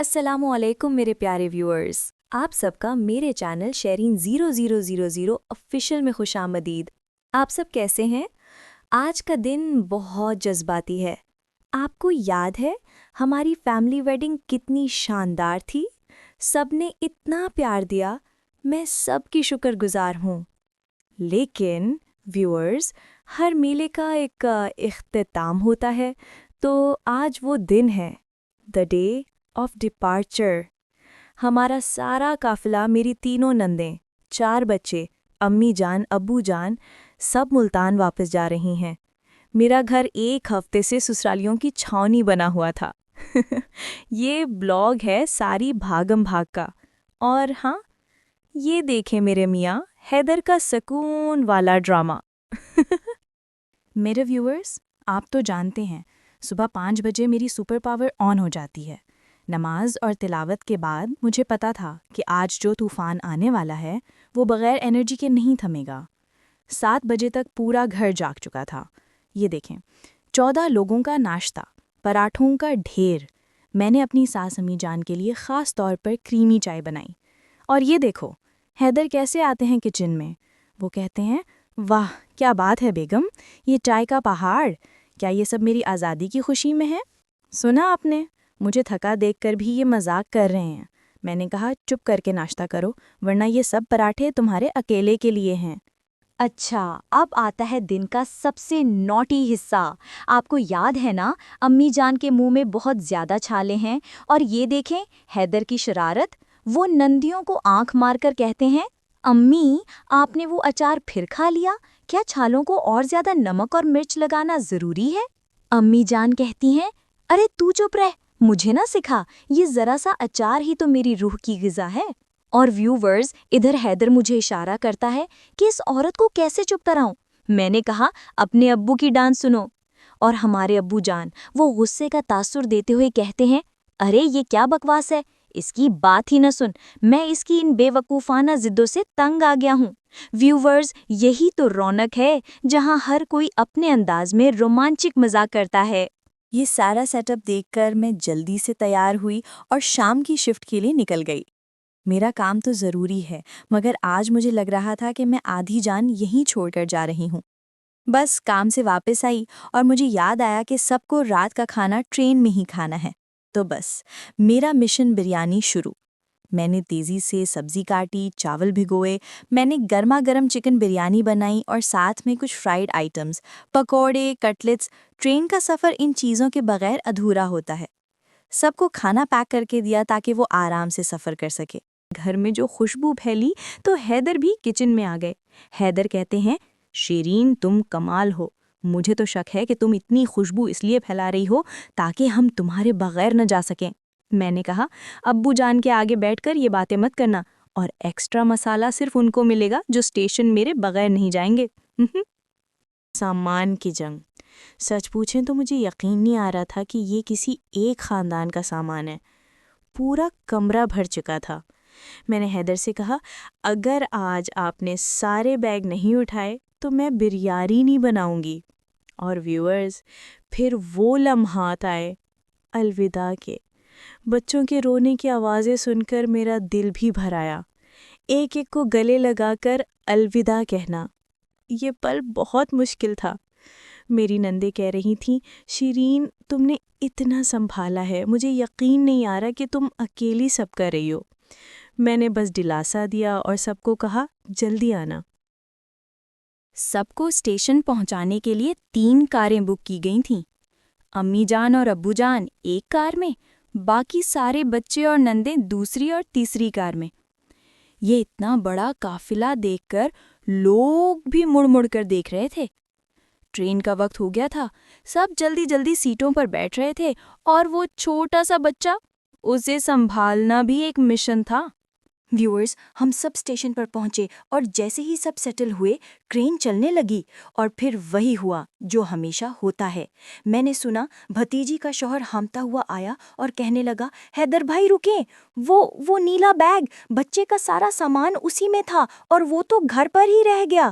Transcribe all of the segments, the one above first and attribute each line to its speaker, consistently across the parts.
Speaker 1: السلام علیکم میرے پیارے ویورز، آپ سب کا میرے چینل شیرین 0000 آفیشیل میں خوش آمدید۔ آپ سب کیسے ہیں؟ آج کا دن بہت جذباتی ہے۔ آپ کو یاد ہے ہماری فیملی ویڈنگ کتنی شاندار تھی؟ سب نے اتنا پیار دیا، میں سب کی شکر گزار ہوں۔ لیکن ویورز، ہر میلے کا ایک اختتام ہوتا ہے، تو آج وہ دن ہے، دا ڈے آف ڈپارچر۔ ہمارا سارا قافلہ، میری تینوں نندیں، 4 بچے، امی جان، ابو جان، سب ملتان واپس جا رہی ہیں۔ میرا گھر ایک ہفتے سے سسرالیوں کی چھاونی بنا ہوا تھا۔ یہ بلاگ ہے ساری بھاگم بھاگ کا۔ اور ہاں، یہ دیکھیں میرے میاں حیدر کا سکون والا ڈرامہ۔
Speaker 2: میرے ویورز، آپ تو جانتے ہیں صبح 5 بجے میری سپر پاور آن ہو جاتی ہے۔ نماز اور تلاوت کے بعد مجھے پتا تھا کہ آج جو طوفان آنے والا ہے وہ بغیر انرجی کے نہیں تھمے گا۔ 7 بجے تک پورا گھر جاگ چکا تھا۔ یہ دیکھیں، 14 لوگوں کا ناشتہ، پراٹھوں کا ڈھیر۔ میں نے اپنی ساس امی جان کے لیے خاص طور پر کریمی چائے بنائی۔ اور یہ دیکھو حیدر کیسے آتے ہیں کچن میں۔ وہ کہتے ہیں، واہ کیا بات ہے بیگم، یہ چائے کا پہاڑ، کیا یہ سب میری آزادی کی خوشی میں ہے؟ سنا آپ نے، مجھے تھکا دیکھ کر بھی یہ مذاق کر رہے ہیں۔ میں نے کہا چپ کر کے ناشتہ کرو، ورنہ یہ سب پراٹھے تمہارے اکیلے کے لیے ہیں۔
Speaker 3: اچھا، اب آتا ہے دن کا سب سے نوٹی حصہ۔ آپ کو یاد ہے نا، امی جان کے منہ میں بہت زیادہ چھالے ہیں، اور یہ دیکھیں حیدر کی شرارت۔ وہ نندیوں کو آنکھ مار کر کہتے ہیں، امی آپ نے وہ اچار پھر کھا لیا، کیا چھالوں کو اور زیادہ نمک اور مرچ لگانا ضروری ہے؟ امی جان کہتی ہیں، ارے تو چپ رہ، مجھے نہ سکھا، یہ ذرا سا اچار ہی تو میری روح کی غذا ہے۔ اور ویورز، ادھر حیدر مجھے اشارہ کرتا ہے کہ اس عورت کو کیسے چپ کراؤں۔ میں نے کہا اپنے ابو کی ڈانٹ سنو۔ اور ہمارے ابو جان وہ غصے کا تاثر دیتے ہوئے کہتے ہیں، ارے یہ کیا بکواس ہے، اس کی بات ہی نہ سن، میں اس کی ان بے وقوفانہ ضدوں سے تنگ آ گیا ہوں۔ ویورز، یہی تو رونق ہے جہاں ہر کوئی اپنے انداز میں رومانچک مذاق کرتا ہے۔
Speaker 1: یہ سارا سیٹ اپ دیکھ کر میں جلدی سے تیار ہوئی اور شام کی شفٹ کے لیے نکل گئی۔ میرا کام تو ضروری ہے، مگر آج مجھے لگ رہا تھا کہ میں آدھی جان یہیں چھوڑ کر جا رہی ہوں۔ بس کام سے واپس آئی اور مجھے یاد آیا کہ سب کو رات کا کھانا ٹرین میں ہی کھانا ہے، تو بس میرا مشن بریانی شروع۔ میں نے تیزی سے سبزی کاٹی، چاول بھگوئے، میں نے گرما گرم چکن بریانی بنائی اور ساتھ میں کچھ فرائیڈ آئٹمز، پکوڑے، کٹلٹس۔ ٹرین کا سفر ان چیزوں کے بغیر ادھورا ہوتا ہے۔ سب کو کھانا پیک کر کے دیا تاکہ وہ آرام سے سفر کر سکے۔ گھر میں جو خوشبو پھیلی تو حیدر بھی کچن میں آ گئے۔ حیدر کہتے ہیں، شیرین تم کمال ہو، مجھے تو شک ہے کہ تم اتنی خوشبو اس لیے پھیلا رہی ہو تاکہ ہم تمہارے بغیر نہ جا سکیں۔ میں نے کہا ابو جان کے آگے بیٹھ کر یہ باتیں مت کرنا، اور ایکسٹرا مسالہ صرف ان کو ملے گا جو اسٹیشن میرے بغیر نہیں جائیں گے۔
Speaker 2: سامان کی جنگ۔ سچ پوچھیں تو مجھے یقین نہیں آ رہا تھا کہ یہ کسی ایک خاندان کا سامان ہے۔ پورا کمرہ بھر چکا تھا۔ میں نے حیدر سے کہا، اگر آج آپ نے سارے بیگ نہیں اٹھائے تو میں بریانی نہیں بناؤں گی۔ اور ویورز، پھر وہ لمحات آئے الوداع کے۔ بچوں کے رونے کی آوازیں سن کر میرا دل بھی بھر آیا۔ ایک ایک کو گلے لگا کر الوداع کہنا، یہ پل بہت مشکل تھا۔ میری نندیں کہہ رہی تھیں، شیرین تم نے اتنا سنبھالا ہے، مجھے یقین نہیں آ رہا کہ تم اکیلی سب کر رہی ہو۔ میں نے بس دلاسا دیا اور سب کو کہا جلدی آنا۔
Speaker 1: سب کو اسٹیشن پہنچانے کے لیے 3 کاریں بک کی گئی تھیں۔ امی جان اور ابو جان ایک کار میں، باقی سارے بچے اور نندیں دوسری اور تیسری کار میں۔ یہ اتنا بڑا قافلہ دیکھ کر لوگ بھی مڑ مڑ کر دیکھ رہے تھے۔ ٹرین کا وقت ہو گیا تھا، سب جلدی جلدی سیٹوں پر بیٹھ رہے تھے، اور وہ چھوٹا سا بچہ، اسے سنبھالنا بھی ایک مشن تھا۔ ویورز، ہم سب اسٹیشن پر پہنچے اور جیسے ہی سب سیٹل ہوئے، ٹرین چلنے لگی، اور پھر وہی ہوا جو ہمیشہ ہوتا ہے۔ میں نے سنا بھتیجی کا شوہر ہامتا ہوا آیا اور کہنے لگا، حیدر بھائی رکیں، وہ نیلا بیگ، بچے کا سارا سامان اسی میں تھا اور وہ تو گھر پر ہی رہ گیا۔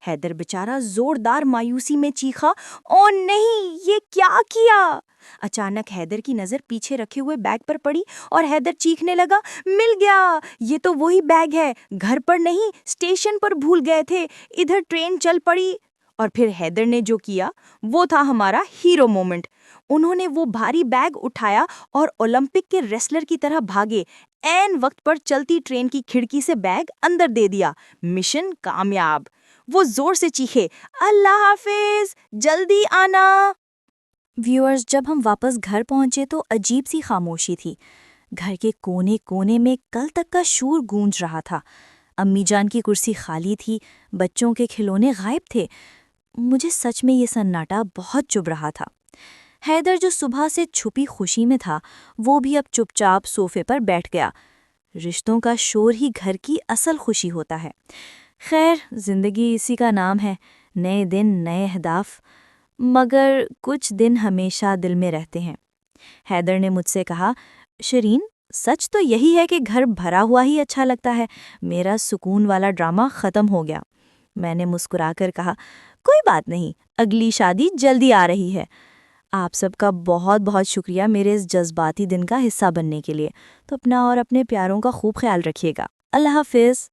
Speaker 1: حیدر بیچارہ زوردار مایوسی میں چیخا، او نہیں، یہ کیا کیا؟ اچانک حیدر کی نظر پیچھے رکھے ہوئے بیگ پر پڑی اور حیدر چیخنے لگا، مل گیا، یہ تو وہی بیگ ہے، گھر پر نہیں، اسٹیشن پر بھول گئے تھے، ادھر ٹرین چل پڑی۔ اور پھر حیدر نے جو کیا وہ تھا ہمارا ہیرو مومنٹ۔ انہوں نے وہ بھاری بیگ اٹھایا اور اولمپک کے ریسلر کی طرح بھاگے، عین وقت پر چلتی ٹرین کی کھڑکی سے بیگ اندر دے دیا۔ مشن کامیاب۔ وہ زور سے چیخے، اللہ حافظ، جلدی آنا۔ ویورز، جب ہم واپس گھر پہنچے تو عجیب سی خاموشی تھی۔ گھر کے کونے کونے میں کل تک کا شور گونج رہا تھا۔ امی جان کی کرسی خالی تھی، بچوں کے کھلونے غائب تھے۔ مجھے سچ میں یہ سناٹا بہت چبھ رہا تھا۔ حیدر جو صبح سے چھپی خوشی میں تھا، وہ بھی اب چپ چاپ صوفے پر بیٹھ گیا۔ رشتوں کا شور ہی گھر کی اصل خوشی ہوتا ہے۔ خیر، زندگی اسی کا نام ہے، نئے دن، نئے اہداف، مگر کچھ دن ہمیشہ دل میں رہتے ہیں۔ حیدر نے مجھ سے کہا، شرین، سچ تو یہی ہے کہ گھر بھرا ہوا ہی اچھا لگتا ہے، میرا سکون والا ڈرامہ ختم ہو گیا۔ میں نے مسکرا کر کہا، کوئی بات نہیں، اگلی شادی جلدی آ رہی ہے۔ آپ سب کا بہت بہت شکریہ میرے اس جذباتی دن کا حصہ بننے کے لیے۔ تو اپنا اور اپنے پیاروں کا خوب خیال رکھیے گا۔ اللہ حافظ۔